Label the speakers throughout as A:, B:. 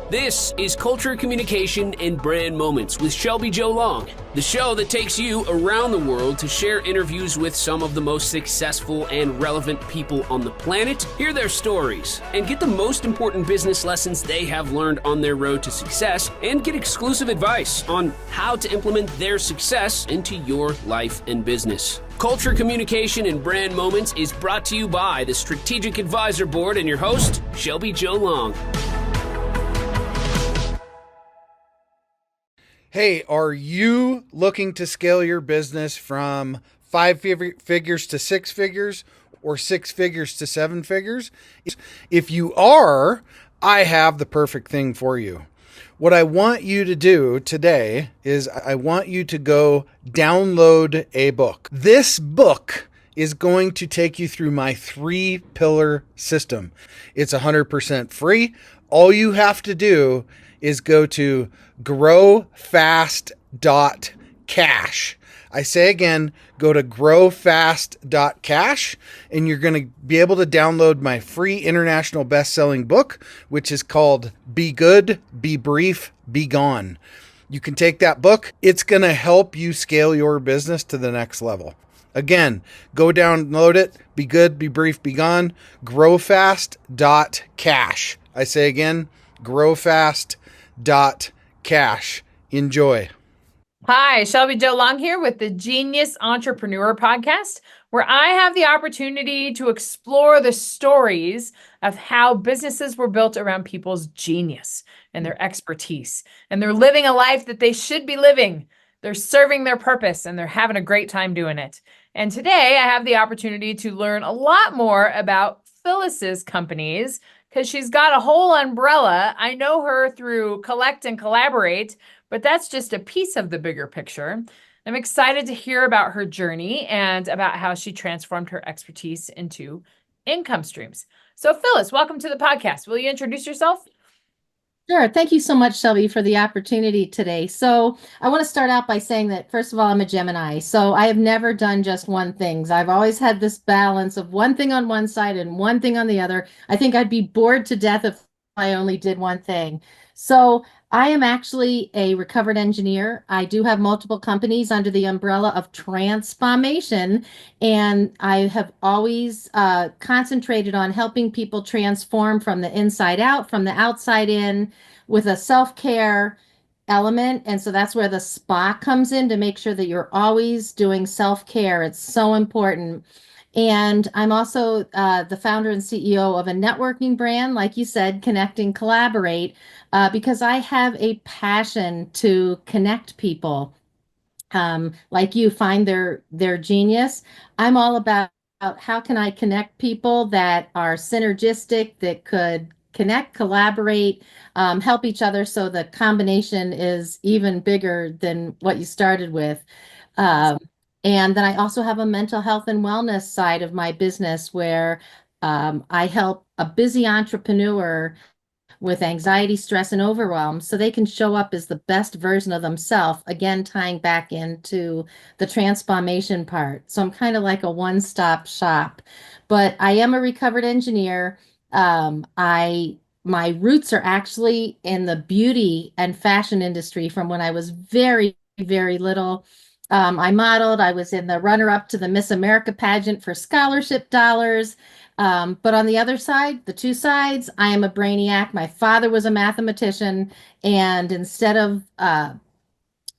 A: This is Culture, Communication, and Brand Moments with Shelby Joe Long, the show that takes you around the world to share interviews with some of the most successful and relevant people on the planet, hear their stories, and get the most important business lessons they have learned on their road to success, and get exclusive advice on how to implement their success into your life and business. Culture, Communication, and Brand Moments is brought to you by the Strategic Advisor Board and your host, Shelby Joe Long.
B: Hey, are you looking to scale your business from five figures to six figures or six figures to seven figures? If you are, I have the perfect thing for you. What I want you to do today is I want you to go download a book. This book is going to take you through my 3-pillar system. It's 100% free. All you have to do is go to growfast.cash. I say again, go to growfast.cash and you're going to be able to download my free international best-selling book, which is called Be Good, Be Brief, Be Gone. You can take that book. It's going to help you scale your business to the next level. Again, go download it. Be good, be brief, be gone. Growfast.cash. I say again, growfast.cash. Enjoy.
C: Hi, Shelby Joe Long here with the Genius Entrepreneur Podcast, where I have the opportunity to explore the stories of how businesses were built around people's genius and their expertise. And they're living a life that they should be living. They're serving their purpose and they're having a great time doing it. And today I have the opportunity to learn a lot more about Phyllis's companies, because she's got a whole umbrella. I know her through Collect and Collaborate, but that's just a piece of the bigger picture. I'm excited to hear about her journey and about how she transformed her expertise into income streams. So Phyllis, welcome to the podcast. Will you introduce yourself?
D: Sure. Thank you so much, Shelby, for the opportunity today. So I want to start out by saying that, first of all, I'm a Gemini. So I have never done just one thing. I've always had this balance of one thing on one side and one thing on the other. I think I'd be bored to death if I only did one thing. So I am actually a recovered engineer. I do have multiple companies under the umbrella of transformation, and I have always concentrated on helping people transform from the inside out, from the outside in, with a self-care element. And so that's where the spa comes in, to make sure that you're always doing self-care. It's so important. And I'm also the founder and CEO of a networking brand, like you said, Connect and Collaborate, because I have a passion to connect people. Like you, find their genius. I'm all about how can I connect people that are synergistic, that could connect, collaborate, help each other, so the combination is even bigger than what you started with. Um, and then I also have a mental health and wellness side of my business where I help a busy entrepreneur with anxiety, stress, and overwhelm so they can show up as the best version of themselves, again, tying back into the transformation part. So I'm kind of like a one-stop shop. But I am a recovered engineer. My roots are actually in the beauty and fashion industry from when I was very, very little. I modeled. I was in the runner-up to the Miss America pageant for scholarship dollars. But on the other side, the two sides, I am a brainiac. My father was a mathematician, and instead of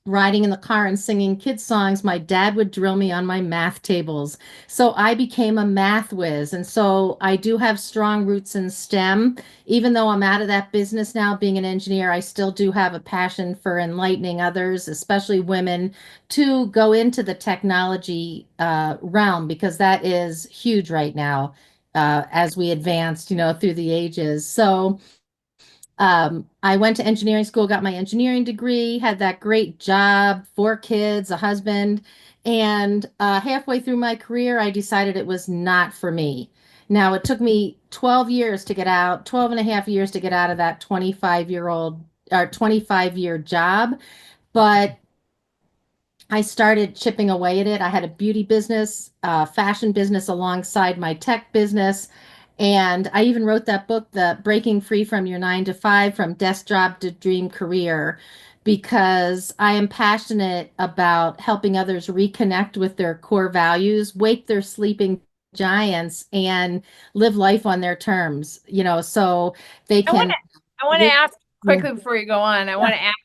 D: riding in the car and singing kids songs, my dad would drill me on my math tables. So I became a math whiz. And so I do have strong roots in STEM. Even though I'm out of that business now, being an engineer, I still do have a passion for enlightening others, especially women, to go into the technology realm, because that is huge right now, as we advanced, through the ages. So I went to engineering school, got my engineering degree, had that great job, 4 kids, a husband, and halfway through my career, I decided it was not for me. Now, it took me 12 years to get out, 12 and a half years to get out of that 25-year job, but I started chipping away at it. I had a beauty business, fashion business alongside my tech business. And I even wrote that book, The Breaking Free from Your 9 to 5, from Desk Job to Dream Career, because I am passionate about helping others reconnect with their core values, wake their sleeping giants, and live life on their terms, so they
C: I want
D: can
C: to I want to
D: live.
C: ask
D: Yeah.
C: quickly before you go on. I want to ask,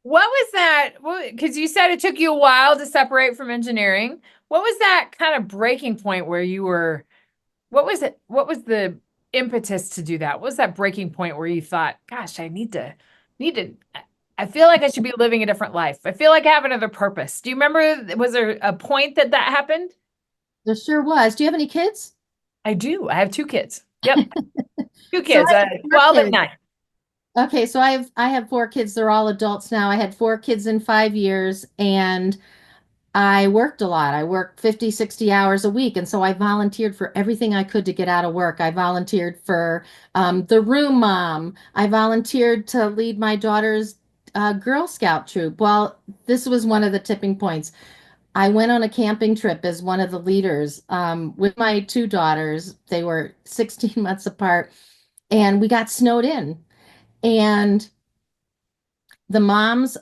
C: what was that? Because you said it took you a while to separate from engineering. What was that kind of breaking point where you were? What was it? What was the impetus to do that? What was that breaking point where you thought, "Gosh, need to. I feel like I should be living a different life. I feel like I have another purpose." Do you remember? Was there a point that happened?
D: There sure was. Do you have any kids?
C: I do. I have two kids. Yep, two
D: So
C: kids.
D: I have four
C: 12 and
D: kids.
C: 9.
D: Okay, so I have 4 kids. They're all adults now. I had 4 kids in 5 years, and I worked a lot. I worked 50, 60 hours a week. And so I volunteered for everything I could to get out of work. I volunteered for the room mom. I volunteered to lead my daughter's Girl Scout troop. Well, this was one of the tipping points. I went on a camping trip as one of the leaders with my 2 daughters. They were 16 months apart, and we got snowed in. And the moms,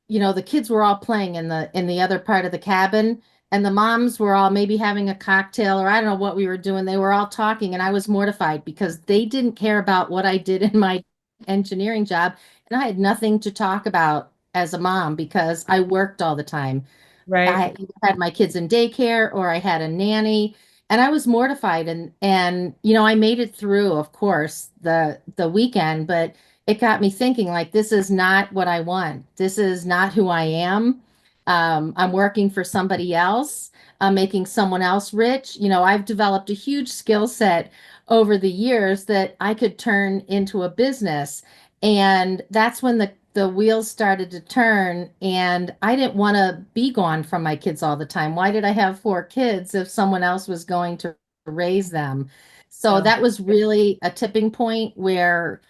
D: the kids were all playing in the other part of the cabin, and the moms were all maybe having a cocktail, or I don't know what we were doing. They were all talking, and I was mortified because they didn't care about what I did in my engineering job, and I had nothing to talk about as a mom because I worked all the time.
C: Right.
D: I either had my kids in daycare or I had a nanny, and I was mortified. And I made it through, of course, the weekend, but it got me thinking, like, this is not what I want. This is not who I am. I'm working for somebody else. I'm making someone else rich. I've developed a huge skill set over the years that I could turn into a business. And that's when the wheels started to turn, and I didn't want to be gone from my kids all the time. Why did I have 4 kids if someone else was going to raise them? So
C: Yeah.
D: that was really a tipping point where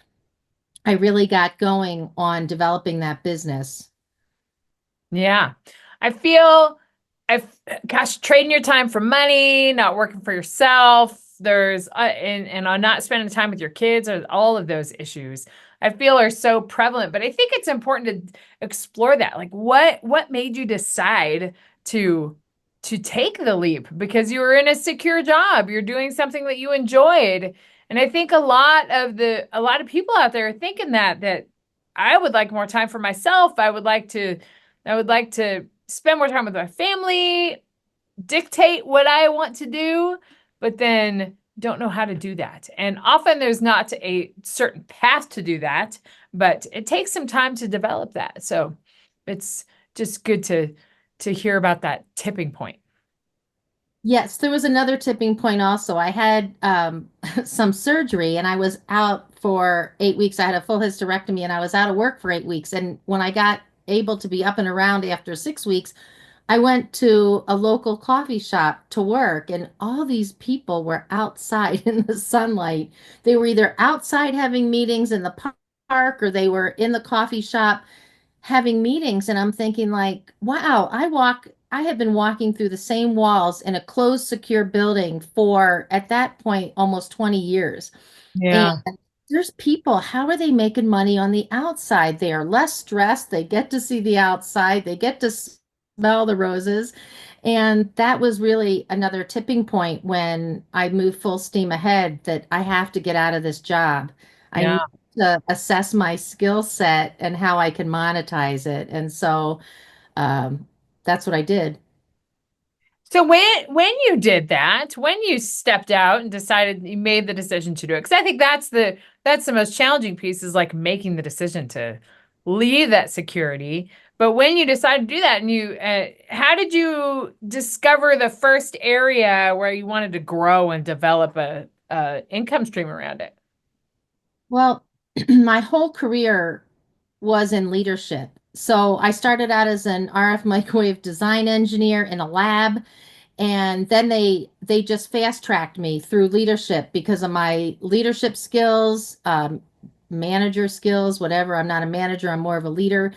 D: I really got going on developing that business.
C: Yeah. I feel I've gosh, trading your time for money, not working for yourself, there's and on not spending time with your kids, or all of those issues I feel are so prevalent. But I think it's important to explore that. Like what made you decide to take the leap? Because you were in a secure job, you're doing something that you enjoyed. And I think a lot of people out there are thinking that I would like more time for myself. I would like to spend more time with my family, dictate what I want to do, but then don't know how to do that. And often there's not a certain path to do that, but it takes some time to develop that. So it's just good to hear about that tipping point.
D: Yes, there was another tipping point also. I had some surgery, and I was out for 8 weeks. I had a full hysterectomy, and I was out of work for 8 weeks. And when I got able to be up and around after 6 weeks, I went to a local coffee shop to work, and all these people were outside in the sunlight. They were either outside having meetings in the park, or they were in the coffee shop having meetings. And I'm thinking, like, wow, I have been walking through the same walls in a closed, secure building for, at that point, almost 20 years. And
C: Yeah.
D: there's people, how are they making money on the outside? They are less stressed. They get to see the outside. They get to smell the roses. And that was really another tipping point when I moved full steam ahead, that I have to get out of this job. I
C: Yeah.
D: need to assess my skill set and how I can monetize it. And so um, that's what I did.
C: So when you did that, when you stepped out and decided you made the decision to do it, because I think that's the most challenging piece, is like making the decision to leave that security. But when you decided to do that, and how did you discover the first area where you wanted to grow and develop a income stream around it?
D: Well, my whole career was in leadership. So I started out as an RF microwave design engineer in a lab, and then they just fast tracked me through leadership because of my leadership skills, manager skills, whatever. I'm not a manager, I'm more of a leader.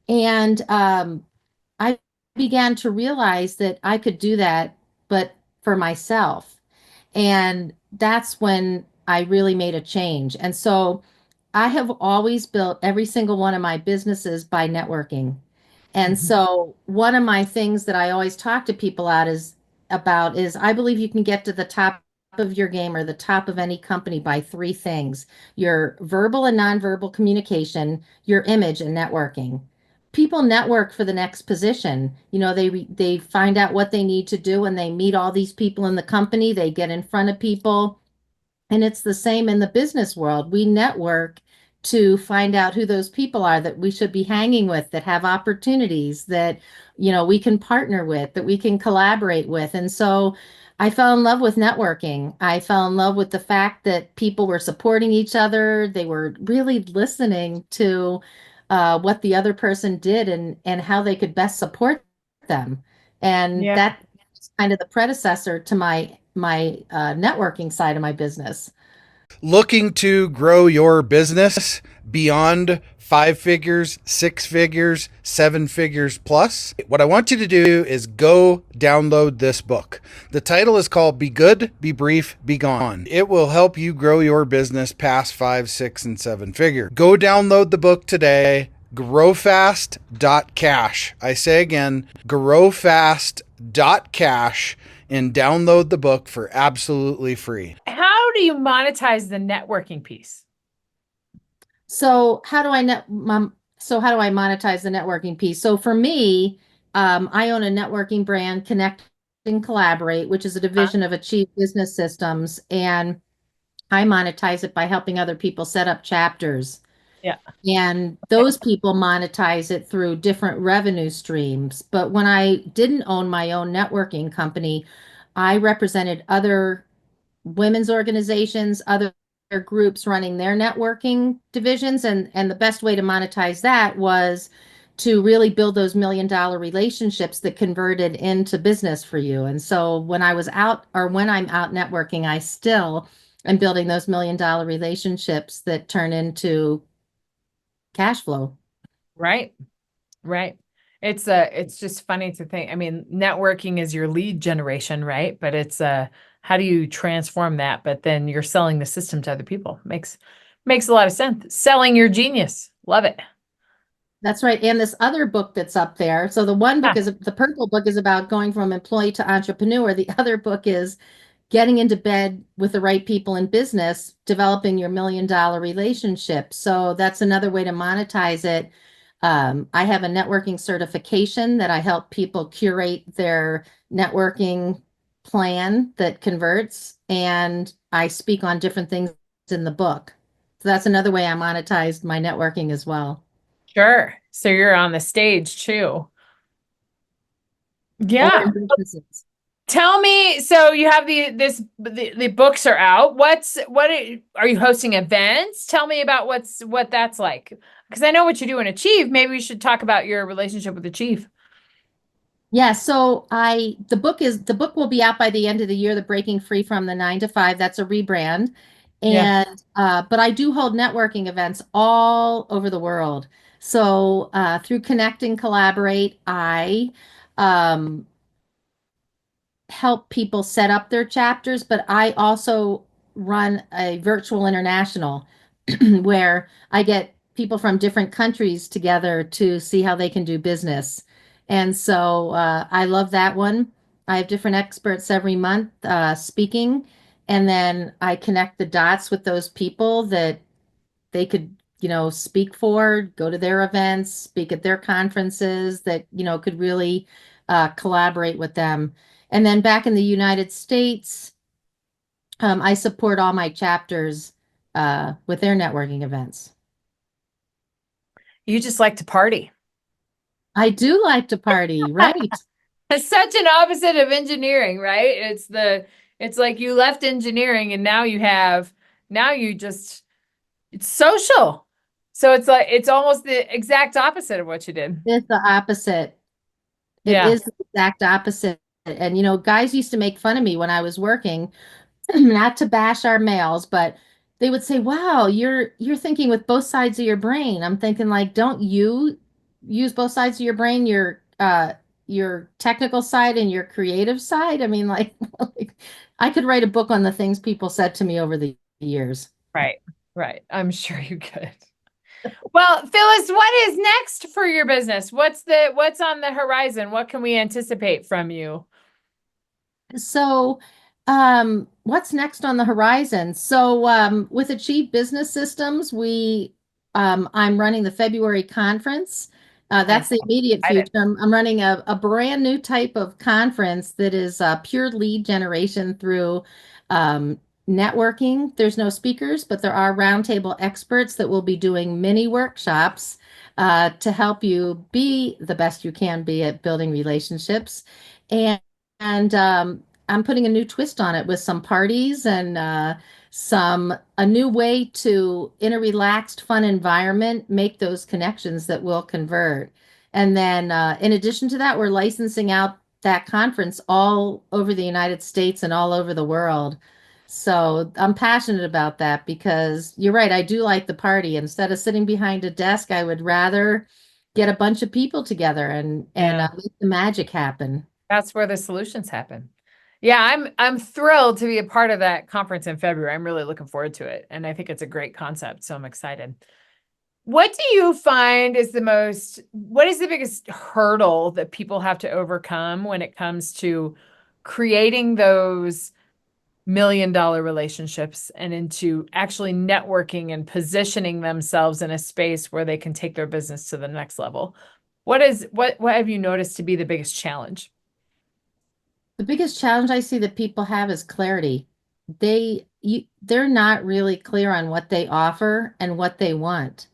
D: And I began to realize that I could do that, but for myself. And that's when I really made a change. And so I have always built every single one of my businesses by networking. And
C: Mhm.
D: so one of my things that I always talk to people about is I believe you can get to the top of your game or the top of any company by three things: your verbal and nonverbal communication, your image, and networking. People network for the next position. They find out what they need to do and they meet all these people in the company, they get in front of people, and it's the same in the business world. We network to find out who those people are that we should be hanging with, that have opportunities that, we can partner with, that we can collaborate with. And so I fell in love with networking. I fell in love with the fact that people were supporting each other. They were really listening to what the other person did and how they could best support them. And
C: Yeah.
D: that's kind of the predecessor to my networking side of my business.
B: Looking to grow your business beyond 5 figures, 6 figures, 7 figures plus, what I want you to do is go download this book. The title is called Be Good, Be Brief, Be Gone. It will help you grow your business past 5, 6, and 7 figure. Go download the book today. Growfast.cash. I say again, growfast.cash, and download the book for absolutely free.
C: How do you monetize the networking piece?
D: So how do I monetize the networking piece? So for me, I own a networking brand, Connect and Collaborate, which is a
C: Huh?
D: division of Achieve Business Systems, and I monetize it by helping other people set up chapters.
C: Yeah.
D: And those people monetize it through different revenue streams. But when I didn't own my own networking company, I represented other women's organizations, other groups running their networking divisions. And the best way to monetize that was to really build those $1 million relationships that converted into business for you. And so when I'm out networking, I still am building those $1 million relationships that turn into cash flow.
C: Right. Right. It's just funny to think. I mean, networking is your lead generation, right? But how do you transform that? But then you're selling the system to other people. Makes a lot of sense. Selling your genius. Love it.
D: That's right. And this other book that's up there. So the one book
C: Huh.
D: is the purple book is about going from employee to entrepreneur. The other book is getting into bed with the right people in business, developing your $1 million relationship. So that's another way to monetize it. I have a networking certification that I help people curate their networking plan that converts, and I speak on different things in the book. So that's another way I monetized my networking as well.
C: Sure. So you're on the stage too.
D: Or
C: Yeah.
D: in businesses.
C: Tell me, so you have the books are out. Are you hosting events? Tell me about what that's like. Because I know what you do in Achieve. Maybe we should talk about your relationship with Achieve.
D: Yeah, so the book will be out by the end of the year, the Breaking Free from the 9 to 5. That's a rebrand.
C: Yeah.
D: And but I do hold networking events all over the world. So through Connect and Collaborate, I um help people set up their chapters, but I also run a virtual international where I get people from different countries together to see how they can do business. And so I love that one. I have different experts every month speaking, and then I connect the dots with those people that they could, speak for, go to their events, speak at their conferences that, could really collaborate with them. And then back in the United States, I support all my chapters with their networking events.
C: You just like to party.
D: I do like to party, right?
C: It's such an opposite of engineering, right? It's like you left engineering and now you just it's social. So it's like it's almost the exact opposite of what you did.
D: It's the opposite. It
C: Yeah.
D: is the exact opposite. And, guys used to make fun of me when I was working, not to bash our males, but they would say, "Wow, you're thinking with both sides of your brain." I'm thinking like, don't you use both sides of your brain, your technical side and your creative side? I mean, like, like I could write a book on the things people said to me over the years.
C: Right. Right. I'm sure you could. Well, Phyllis, what is next for your business? What's on the horizon? What can we anticipate from you?
D: So, what's next on the horizon? So, with Achieve Business Systems, I'm running the February conference.
C: I'm
D: That's the immediate future.
C: excited.
D: I'm running a brand new type of conference that is pure lead generation through um, networking. There's no speakers, but there are roundtable experts that will be doing mini workshops to help you be the best you can be at building relationships. And I'm putting a new twist on it with some parties and some a new way to, in a relaxed, fun environment, make those connections that will convert. And then, in addition to that, we're licensing out that conference all over the United States and all over the world. So I'm passionate about that because you're right. I do like the party. Instead of sitting behind a desk, I would rather get a bunch of people together and
C: Yeah.
D: make the magic happen.
C: That's where the solutions happen. Yeah, I'm thrilled to be a part of that conference in February. I'm really looking forward to it, and I think it's a great concept, so I'm excited. What do you find is what is the biggest hurdle that people have to overcome when it comes to creating those million-dollar relationships and into actually networking and positioning themselves in a space where they can take their business to the next level? What have you noticed to be the biggest challenge?
D: The biggest challenge I see that people have is clarity. They're not really clear on what they offer and what they want.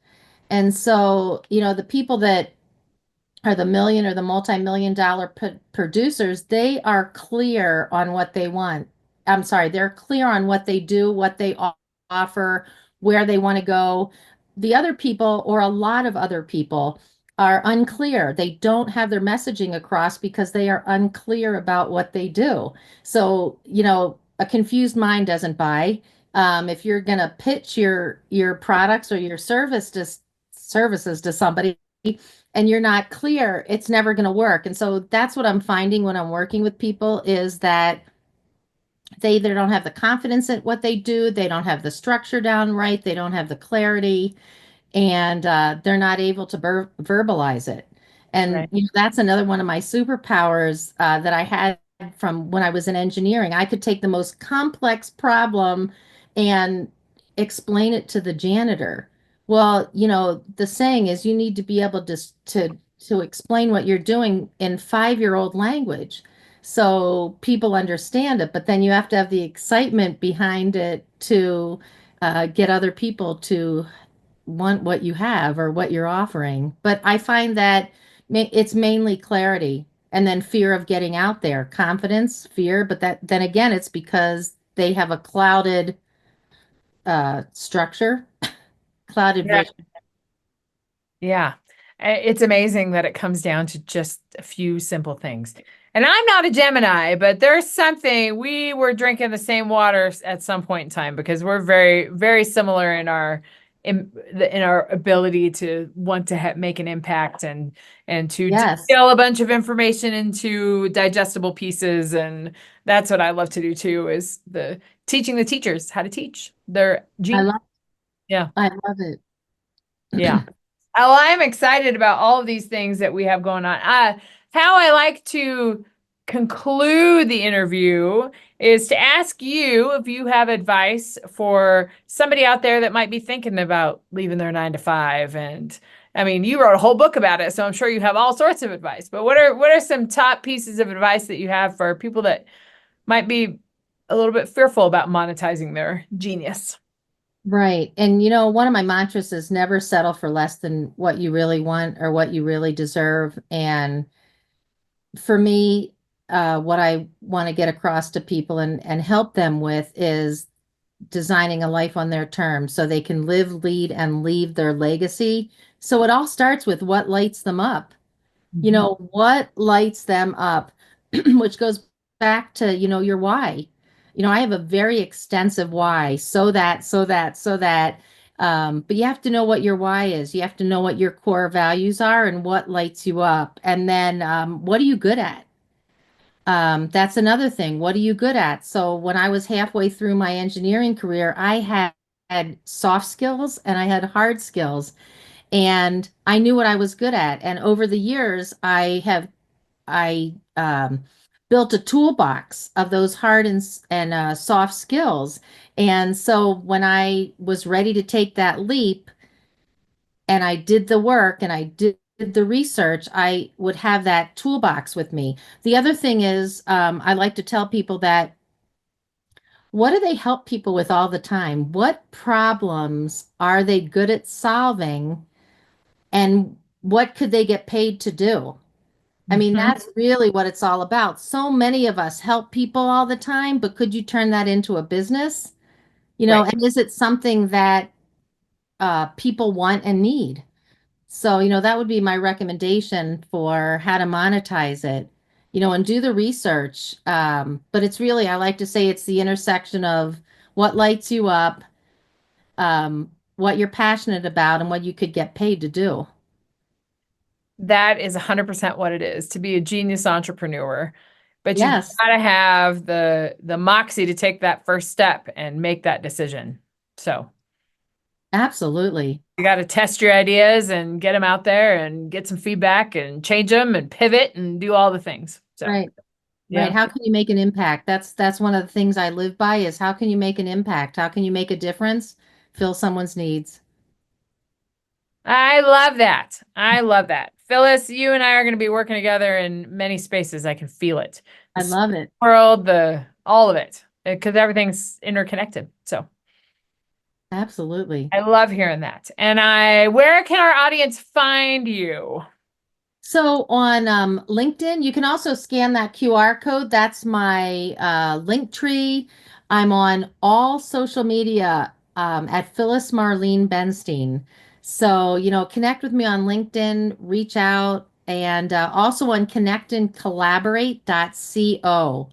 D: And so, the people that are the million or the multi-million dollar producers, they are clear on what they want. I'm sorry, they're clear on what they do, what they offer, where they want to go. The other people, or a lot of other people, are unclear. They don't have their messaging across because they are unclear about what they do. So, a confused mind doesn't buy. If you're going to pitch your products or your services to somebody and you're not clear, it's never going to work. And so that's what I'm finding when I'm working with people is that they either don't have the confidence in what they do, they don't have the structure down right, they don't have the clarity, and they're not able to verbalize it. And
C: Right.
D: that's another one of my superpowers that I had from when I was in engineering. I could take the most complex problem and explain it to the janitor. Well, the saying is you need to be able to explain what you're doing in 5-year-old language so people understand it, but then you have to have the excitement behind it to get other people to want what you have or what you're offering. But I find that it's mainly clarity and then fear of getting out there, confidence, fear. But then again, it's because they have a clouded structure, clouded
C: Yeah.
D: vision.
C: Yeah. It's amazing that it comes down to just a few simple things. And I'm not a Gemini, but there's something we were drinking the same water at some point in time because we're very, very similar in our ability to want to make an impact and to
D: Yes,
C: distill a bunch of information into digestible pieces. And that's what I love to do too, is the teaching the teachers how to teach. They're
D: I
C: genius.
D: love,
C: Yeah.
D: I love it.
C: Yeah. Oh, I'm excited about all of these things that we have going on. How I like to conclude the interview is to ask you if you have advice for somebody out there that might be thinking about leaving their 9 to 5. And I mean, you wrote a whole book about it, so I'm sure you have all sorts of advice. But what are some top pieces of advice that you have for people that might be a little bit fearful about monetizing their genius?
D: Right. And one of my mantras is never settle for less than what you really want or what you really deserve. And for me, what I want to get across to people and help them with is designing a life on their terms so they can live, lead, and leave their legacy. So it all starts with what lights them up.
C: Mhm.
D: What lights them up, which goes back to, your why. I have a very extensive why, so that. But you have to know what your why is. You have to know what your core values are and what lights you up. And then what are you good at? That's another thing. What are you good at? So when I was halfway through my engineering career, I had soft skills and I had hard skills, and I knew what I was good at. And over the years, I built a toolbox of those hard and soft skills. And so when I was ready to take that leap, and I did the work and I did the research, I would have that toolbox with me. The other thing is, I like to tell people that what do they help people with all the time? What problems are they good at solving? And what could they get paid to do? I mean,
C: Mhm.
D: that's really what it's all about. So many of us help people all the time, but could you turn that into a business?
C: Right.
D: And is it something that people want and need? So, that would be my recommendation for how to monetize it, and do the research. But it's really, I like to say it's the intersection of what lights you up, what you're passionate about, and what you could get paid to do.
C: That is 100% what it is to be a genius entrepreneur. But you've
D: Yes,
C: got to have the moxie to take that first step and make that decision. So
D: absolutely.
C: you got to test your ideas and get them out there and get some feedback and change them and pivot and do all the things. So,
D: Right. Right.
C: yeah.
D: How can you make an impact? That's one of the things I live by is how can you make an impact? How can you make a difference? Fill someone's needs.
C: I love that. I love that. Phyllis, you and I are going to be working together in many spaces. I can feel it.
D: I
C: The
D: love it.
C: world, all of it, because everything's interconnected. So
D: Absolutely.
C: I love hearing that. And where can our audience find you?
D: So on LinkedIn, you can also scan that QR code. That's my link tree. I'm on all social media at Phyllis Marlene Benstein. So, connect with me on LinkedIn, reach out, and also on connectandcollaborate.co,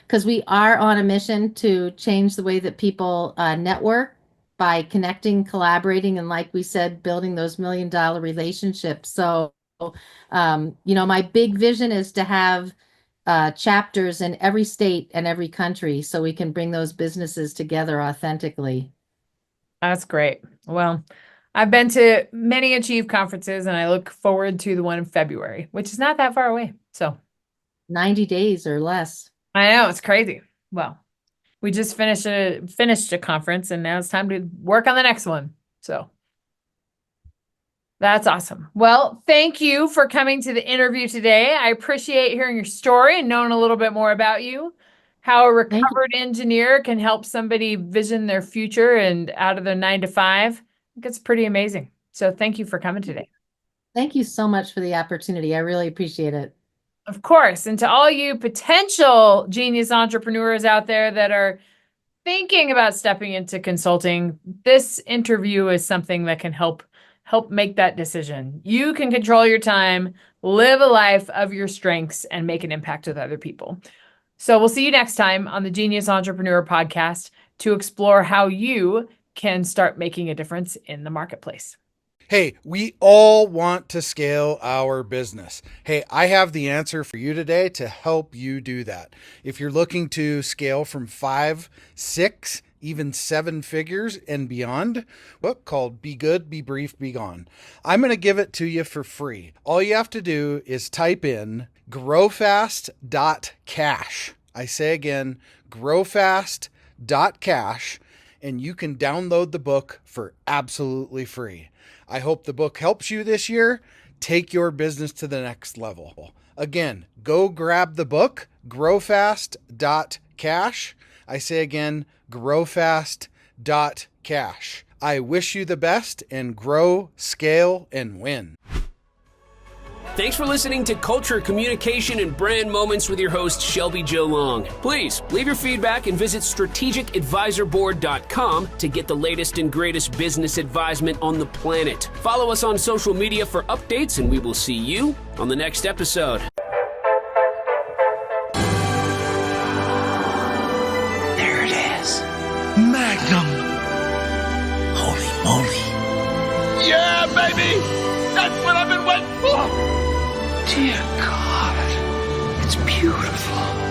D: because we are on a mission to change the way that people network by connecting, collaborating, and like we said, building those $1 million relationships. So, my big vision is to have chapters in every state and every country so we can bring those businesses together authentically.
C: That's great. Well, I've been to many Achieve conferences and I look forward to the one in February, which is not that far away. So
D: 90 days or less.
C: I know it's crazy. Well, we just finished a conference and now it's time to work on the next one. So that's awesome. Well, thank you for coming to the interview today. I appreciate hearing your story and knowing a little bit more about you, how a
D: Thank you.
C: recovered engineer can help somebody vision their future and out of their 9 to 5. I think it's pretty amazing. So thank you for coming today.
D: Thank you so much for the opportunity. I really appreciate it.
C: Of course. And to all you potential genius entrepreneurs out there that are thinking about stepping into consulting, this interview is something that can help make that decision. You can control your time, live a life of your strengths, and make an impact with other people. So we'll see you next time on the Genius Entrepreneur Podcast to explore how you can start making a difference in the marketplace.
B: Hey, we all want to scale our business. Hey, I have the answer for you today to help you do that. If you're looking to scale from 5, 6, even 7 figures and beyond, book called Be Good, Be Brief, Be Gone. I'm going to give it to you for free. All you have to do is type in growfast.cash. I say again, growfast.cash, and you can download the book for absolutely free. I hope the book helps you this year. Take your business to the next level. Again, go grab the book, growfast.cash. I say again, growfast.cash. I wish you the best and grow, scale, and win.
A: Thanks for listening to Culture, Communication, and Brand Moments with your host, Shelby Jo Long. Please leave your feedback and visit strategicadvisorboard.com to get the latest and greatest business advisement on the planet. Follow us on social media for updates, and we will see you on the next episode.
E: There it is. Magnum. Holy moly.
F: Yeah, baby! That's what I've been waiting for!
E: Dear God. It's beautiful.